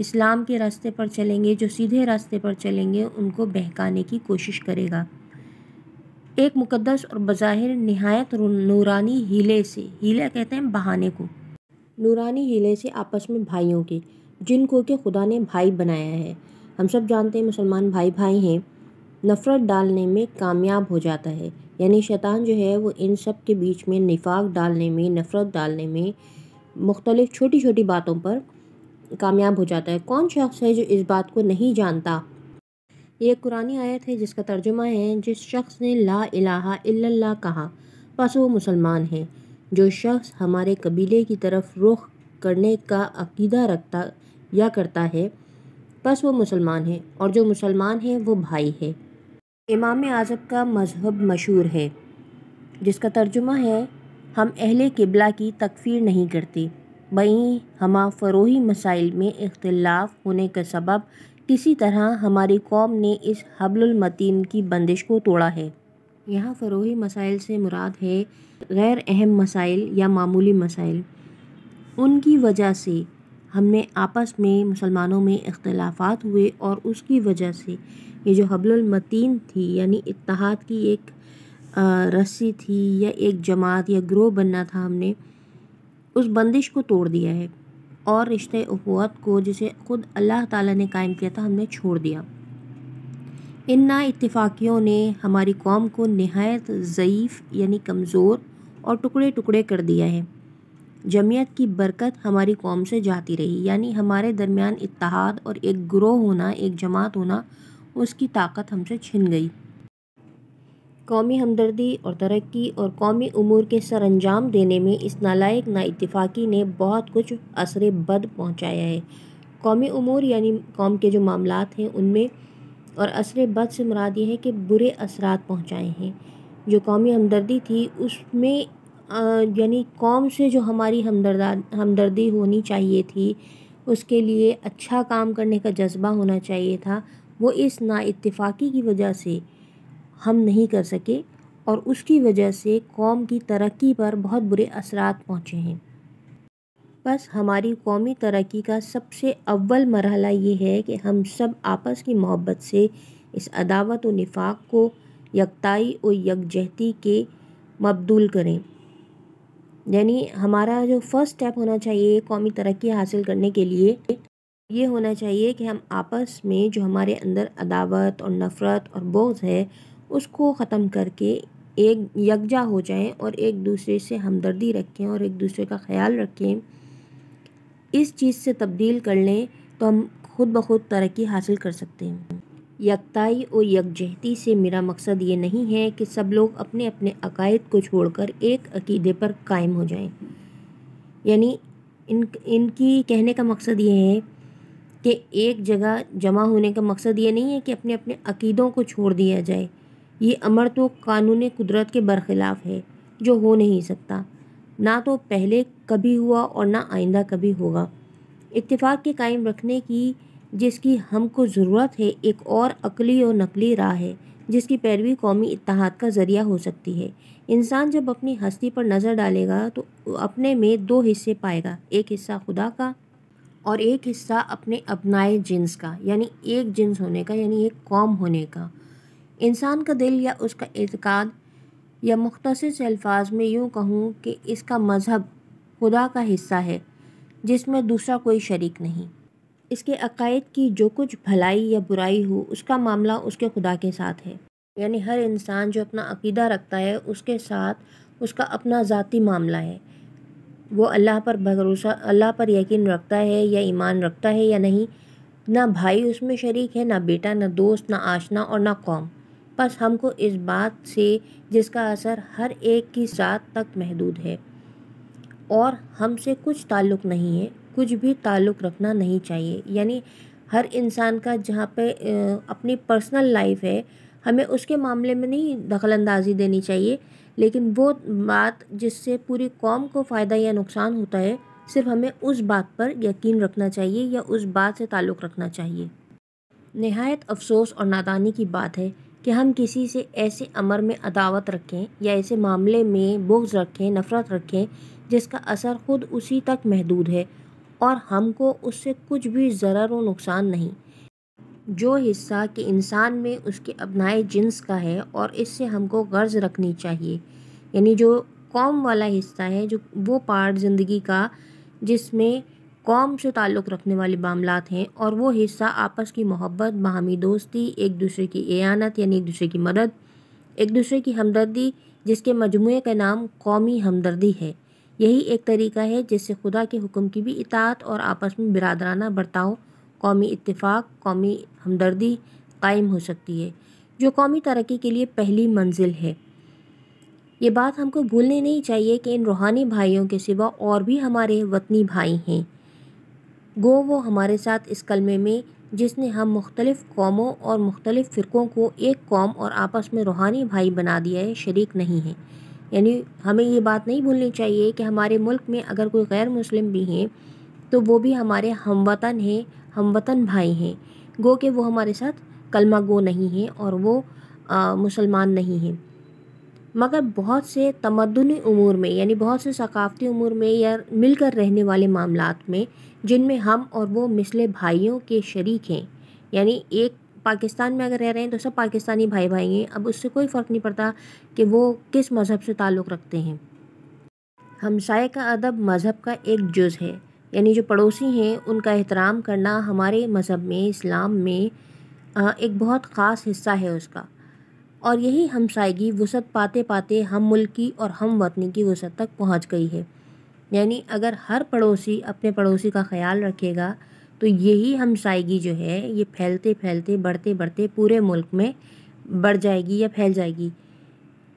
اسلام کے راستے پر چلیں گے، جو سیدھے راستے پر چلیں گے، ان کو بہکانے کی کوشش کرے گا۔ ایک مقدس اور بظاہر نہایت نورانی ہیلے سے، ہیلہ کہتے ہیں بہانے کو، نورانی ہیلے سے آپس میں بھائیوں کے، جن کو کہ خدا نے بھائی بنایا ہے، ہم سب جانتے ہیں مسلمان بھائی بھائی ہیں، نفرت ڈالنے میں کامیاب ہو جاتا ہے۔ یعنی شیطان جو ہے وہ ان سب کے بیچ میں نفاق ڈالنے میں، نفرت ڈالنے میں، مختلف چھوٹی چھوٹی باتوں پر کامیاب ہو جاتا ہے۔ کون شخص ہے جو اس بات کو نہیں جانتا؟ یہ ایک قرآنی آیت ہے جس کا ترجمہ ہے، جس شخص نے لا الہ الا اللہ کہا پس وہ مسلمان ہے۔ جو شخص ہمارے قبیلے کی طرف رخ کرنے کا عقیدہ رکھتا یا کرتا ہے پس وہ مسلمان ہے، اور جو مسلمان ہے وہ بھائی ہے۔ امام اعظم کا مذہب مشہور ہے، جس کا ترجمہ ہے، ہم اہل قبلہ کی تکفیر نہیں کرتے، بئیں ہمہ فروعی مسائل میں اختلاف ہونے کا سبب کسی طرح ہماری قوم نے اس حبل المتین کی بندش کو توڑا ہے۔ یہاں فروعی مسائل سے مراد ہے غیر اہم مسائل یا معمولی مسائل۔ ان کی وجہ سے ہم نے آپس میں مسلمانوں میں اختلافات ہوئے، اور اس کی وجہ سے یہ جو حبل المتین تھی، یعنی اتحاد کی ایک رسی تھی یا ایک جماعت یا گروہ بننا تھا، ہم نے اس بندش کو توڑ دیا ہے، اور رشتہ اخوت کو جسے خود اللہ تعالیٰ نے قائم کیا تھا، ہم نے چھوڑ دیا۔ ان نا اتفاقیوں نے ہماری قوم کو نہایت ضعیف یعنی کمزور اور ٹکڑے ٹکڑے کر دیا ہے۔ جمعیت کی برکت ہماری قوم سے جاتی رہی، یعنی ہمارے درمیان اتحاد اور ایک گروہ ہونا، ایک جماعت ہونا، اس کی طاقت ہم سے چھن گئی۔ قومی ہمدردی اور ترقی اور قومی امور کے سر انجام دینے میں اس نالائق نا اتفاقی نے بہت کچھ اثر بد پہنچایا ہے۔ قومی امور یعنی قوم کے جو معاملات ہیں ان میں، اور اثر بد سے مراد یہ ہے کہ برے اثرات پہنچائے ہیں۔ جو قومی ہمدردی تھی اس میں یعنی قوم سے جو ہماری ہمدردی ہونی چاہیے تھی، اس کے لیے اچھا کام کرنے کا جذبہ ہونا چاہیے تھا، وہ اس نا اتفاقی کی وجہ سے ہم نہیں کر سکے، اور اس کی وجہ سے قوم کی ترقی پر بہت برے اثرات پہنچے ہیں۔ بس ہماری قومی ترقی کا سب سے اول مرحلہ یہ ہے کہ ہم سب آپس کی محبت سے اس عداوت و نفاق کو یکتائی و یکجہتی کے مبدول کریں۔ یعنی ہمارا جو فرسٹ سٹیپ ہونا چاہیے قومی ترقی حاصل کرنے کے لیے، یہ ہونا چاہیے کہ ہم آپس میں جو ہمارے اندر عداوت اور نفرت اور بغض ہے، اس کو ختم کر کے ایک یکجا ہو جائیں، اور ایک دوسرے سے ہمدردی رکھیں اور ایک دوسرے کا خیال رکھیں۔ اس چیز سے تبدیل کر لیں تو ہم خود بخود ترقی حاصل کر سکتے ہیں۔ یکتائی اور یکجہتی سے میرا مقصد یہ نہیں ہے کہ سب لوگ اپنے اپنے عقائد کو چھوڑ کر ایک عقیدے پر قائم ہو جائیں، یعنی ان کی کہنے کا مقصد یہ ہے کہ ایک جگہ جمع ہونے کا مقصد یہ نہیں ہے کہ اپنے اپنے عقیدوں کو چھوڑ دیا جائے۔ یہ امر تو قانون قدرت کے برخلاف ہے، جو ہو نہیں سکتا، نہ تو پہلے کبھی ہوا اور نہ آئندہ کبھی ہوگا۔ اتفاق کے قائم رکھنے کی جس کی ہم کو ضرورت ہے، ایک اور عقلی اور نقلی راہ ہے جس کی پیروی قومی اتحاد کا ذریعہ ہو سکتی ہے۔ انسان جب اپنی ہستی پر نظر ڈالے گا تو اپنے میں دو حصے پائے گا، ایک حصہ خدا کا اور ایک حصہ اپنے ابنائے جنس کا، یعنی ایک جنس ہونے کا، یعنی ایک قوم ہونے کا۔ انسان کا دل یا اس کا اعتقاد، یا مختصر سے الفاظ میں یوں کہوں کہ اس کا مذہب خدا کا حصہ ہے جس میں دوسرا کوئی شریک نہیں۔ اس کے عقائد کی جو کچھ بھلائی یا برائی ہو، اس کا معاملہ اس کے خدا کے ساتھ ہے۔ یعنی ہر انسان جو اپنا عقیدہ رکھتا ہے اس کے ساتھ اس کا اپنا ذاتی معاملہ ہے، وہ اللہ پر بھروسہ، اللہ پر یقین رکھتا ہے یا ایمان رکھتا ہے یا نہیں، نہ بھائی اس میں شریک ہے، نہ بیٹا، نہ دوست، نہ آشنا اور نہ قوم۔ بس ہم کو اس بات سے جس کا اثر ہر ایک کی ذات تک محدود ہے اور ہم سے کچھ تعلق نہیں ہے، کچھ بھی تعلق رکھنا نہیں چاہیے۔ یعنی ہر انسان کا جہاں پہ اپنی پرسنل لائف ہے، ہمیں اس کے معاملے میں نہیں دخل اندازی دینی چاہیے، لیکن وہ بات جس سے پوری قوم کو فائدہ یا نقصان ہوتا ہے، صرف ہمیں اس بات پر یقین رکھنا چاہیے یا اس بات سے تعلق رکھنا چاہیے۔ نہایت افسوس اور نادانی کی بات ہے کہ ہم کسی سے ایسے امر میں عداوت رکھیں یا ایسے معاملے میں بغض رکھیں، نفرت رکھیں، جس کا اثر خود اسی تک محدود ہے، اور ہم کو اس سے کچھ بھی ضرر و نقصان نہیں۔ جو حصہ کہ انسان میں اس کے ابنائے جنس کا ہے اور اس سے ہم کو غرض رکھنی چاہیے، یعنی جو قوم والا حصہ ہے، جو وہ پارٹ زندگی کا جس میں قوم سے تعلق رکھنے والے معاملات ہیں، اور وہ حصہ آپس کی محبت، باہمی دوستی، ایک دوسرے کی اعانت یعنی ایک دوسرے کی مدد، ایک دوسرے کی ہمدردی، جس کے مجموعے کا نام قومی ہمدردی ہے۔ یہی ایک طریقہ ہے جس سے خدا کے حکم کی بھی اطاعت اور آپس میں برادرانہ برتاؤ، قومی اتفاق، قومی ہمدردی قائم ہو سکتی ہے، جو قومی ترقی کے لیے پہلی منزل ہے۔ یہ بات ہم کو بھولنے نہیں چاہیے کہ ان روحانی بھائیوں کے سوا اور بھی ہمارے وطنی بھائی ہیں، گو وہ ہمارے ساتھ اس کلمے میں جس نے ہم مختلف قوموں اور مختلف فرقوں کو ایک قوم اور آپس میں روحانی بھائی بنا دیا ہے، شریک نہیں ہیں۔ یعنی ہمیں یہ بات نہیں بھولنی چاہیے کہ ہمارے ملک میں اگر کوئی غیر مسلم بھی ہیں تو وہ بھی ہمارے ہم وطن ہیں، ہم وطن بھائی ہیں، گو کہ وہ ہمارے ساتھ کلمہ گو نہیں ہیں اور وہ مسلمان نہیں ہیں، مگر بہت سے تمدنی امور میں، یعنی بہت سے ثقافتی امور میں یا مل کر رہنے والے معاملات میں، جن میں ہم اور وہ مثل بھائیوں کے شریک ہیں، یعنی ایک پاکستان میں اگر رہ رہے ہیں تو سب پاکستانی بھائی بھائی ہیں، اب اس سے کوئی فرق نہیں پڑتا کہ وہ کس مذہب سے تعلق رکھتے ہیں۔ ہمسائے کا ادب مذہب کا ایک جز ہے، یعنی جو پڑوسی ہیں ان کا احترام کرنا ہمارے مذہب میں، اسلام میں ایک بہت خاص حصہ ہے اس کا، اور یہی ہمسائیگی وسعت پاتے پاتے ہم ملکی اور ہم وطنی کی وسعت تک پہنچ گئی ہے۔ یعنی اگر ہر پڑوسی اپنے پڑوسی کا خیال رکھے گا تو یہی ہمسائیگی جو ہے یہ پھیلتے پھیلتے بڑھتے بڑھتے پورے ملک میں بڑھ جائے گی یا پھیل جائے گی۔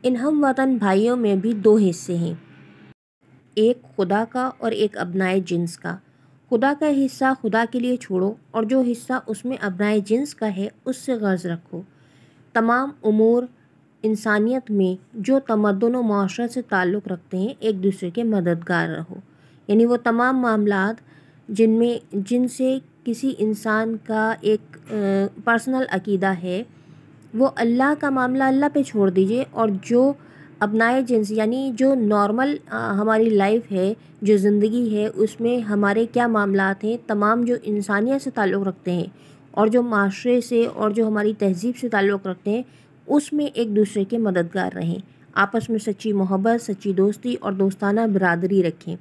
ان ہم وطن بھائیوں میں بھی دو حصے ہیں، ایک خدا کا اور ایک ابنائے جنس کا۔ خدا کا حصہ خدا کے لیے چھوڑو اور جو حصہ اس میں ابنائے جنس کا ہے اس سے غرض رکھو۔ تمام امور انسانیت میں جو تمدن و معاشرت سے تعلق رکھتے ہیں ایک دوسرے کے مددگار رہو، یعنی وہ تمام معاملات جن سے کسی انسان کا ایک پرسنل عقیدہ ہے، وہ اللہ کا معاملہ اللہ پہ چھوڑ دیجئے، اور جو ابنائے جنس یعنی جو نارمل ہماری لائف ہے، جو زندگی ہے، اس میں ہمارے کیا معاملات ہیں، تمام جو انسانیت سے تعلق رکھتے ہیں اور جو معاشرے سے اور جو ہماری تہذیب سے تعلق رکھتے ہیں، اس میں ایک دوسرے کے مددگار رہیں، آپس میں سچی محبت، سچی دوستی اور دوستانہ برادری رکھیں۔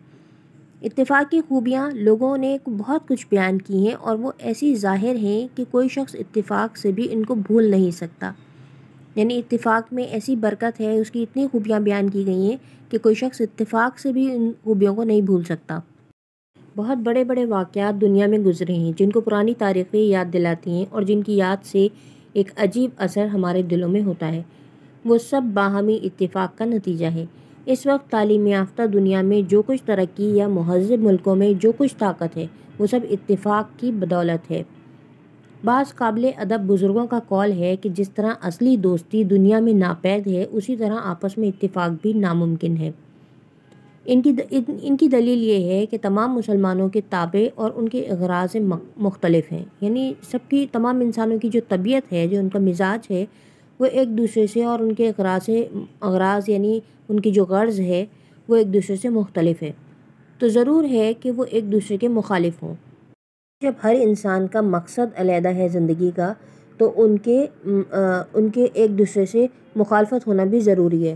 اتفاق کی خوبیاں لوگوں نے بہت کچھ بیان کی ہیں اور وہ ایسی ظاہر ہیں کہ کوئی شخص اتفاق سے بھی ان کو بھول نہیں سکتا، یعنی اتفاق میں ایسی برکت ہے، اس کی اتنی خوبیاں بیان کی گئی ہیں کہ کوئی شخص اتفاق سے بھی ان خوبیوں کو نہیں بھول سکتا۔ بہت بڑے بڑے واقعات دنیا میں گزرے ہیں جن کو پرانی تاریخیں یاد دلاتی ہیں اور جن کی یاد سے ایک عجیب اثر ہمارے دلوں میں ہوتا ہے، وہ سب باہمی اتفاق کا نتیجہ ہے۔ اس وقت تعلیم یافتہ دنیا میں جو کچھ ترقی یا مہذب ملکوں میں جو کچھ طاقت ہے وہ سب اتفاق کی بدولت ہے۔ بعض قابل ادب بزرگوں کا قول ہے کہ جس طرح اصلی دوستی دنیا میں ناپید ہے، اسی طرح آپس میں اتفاق بھی ناممکن ہے۔ ان کی دلیل یہ ہے کہ تمام مسلمانوں کے تابع اور ان کے اغراض مختلف ہیں، یعنی سب کی تمام انسانوں کی جو طبیعت ہے، جو ان کا مزاج ہے، وہ ایک دوسرے سے اور ان کے اغراض یعنی ان کی جو غرض ہے وہ ایک دوسرے سے مختلف ہے، تو ضرور ہے کہ وہ ایک دوسرے کے مخالف ہوں۔ جب ہر انسان کا مقصد علیحدہ ہے زندگی کا، تو ان کے ایک دوسرے سے مخالفت ہونا بھی ضروری ہے۔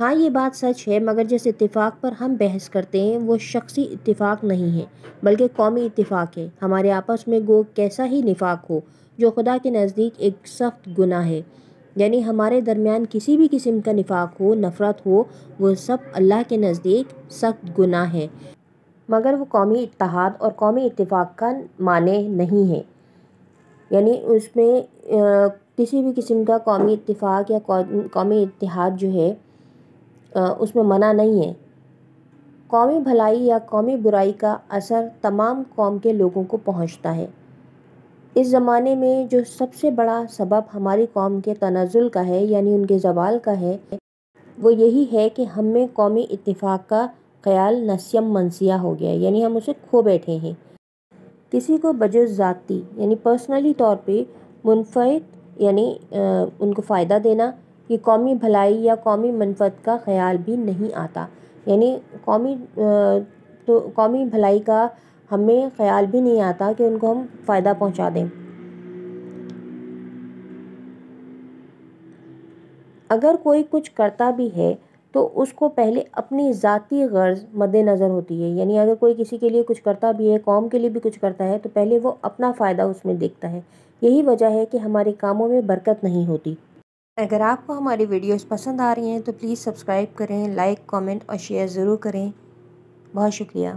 ہاں یہ بات سچ ہے، مگر جس اتفاق پر ہم بحث کرتے ہیں وہ شخصی اتفاق نہیں ہے بلکہ قومی اتفاق ہے۔ ہمارے آپس میں گو کیسا ہی نفاق ہو، جو خدا کے نزدیک ایک سخت گناہ ہے، یعنی ہمارے درمیان کسی بھی قسم کا نفاق ہو، نفرت ہو، وہ سب اللہ کے نزدیک سخت گناہ ہے، مگر وہ قومی اتحاد اور قومی اتفاق کا معنی نہیں ہے، یعنی اس میں کسی بھی قسم کا قومی اتفاق یا قومی اتحاد جو ہے اس میں منع نہیں ہے۔ قومی بھلائی یا قومی برائی کا اثر تمام قوم کے لوگوں کو پہنچتا ہے۔ اس زمانے میں جو سب سے بڑا سبب ہماری قوم کے تنزل کا ہے، یعنی ان کے زوال کا ہے، وہ یہی ہے کہ ہم میں قومی اتفاق کا خیال نسیم منسیہ ہو گیا ہے، یعنی ہم اسے کھو بیٹھے ہیں۔ کسی کو بجز ذاتی یعنی پرسنلی طور پہ منفعت یعنی ان کو فائدہ دینا، یہ قومی بھلائی یا قومی منفعت کا خیال بھی نہیں آتا، یعنی قومی بھلائی کا ہمیں خیال بھی نہیں آتا کہ ان کو ہم فائدہ پہنچا دیں۔ اگر کوئی کچھ کرتا بھی ہے تو اس کو پہلے اپنی ذاتی غرض مد نظر ہوتی ہے، یعنی اگر کوئی کسی کے لیے کچھ کرتا بھی ہے، قوم کے لیے بھی کچھ کرتا ہے، تو پہلے وہ اپنا فائدہ اس میں دیکھتا ہے۔ یہی وجہ ہے کہ ہمارے کاموں میں برکت نہیں ہوتی۔ اگر آپ کو ہماری ویڈیوز پسند آ رہی ہیں تو پلیز سبسکرائب کریں، لائک، کامنٹ اور شیئر ضرور کریں۔ بہت شکریہ۔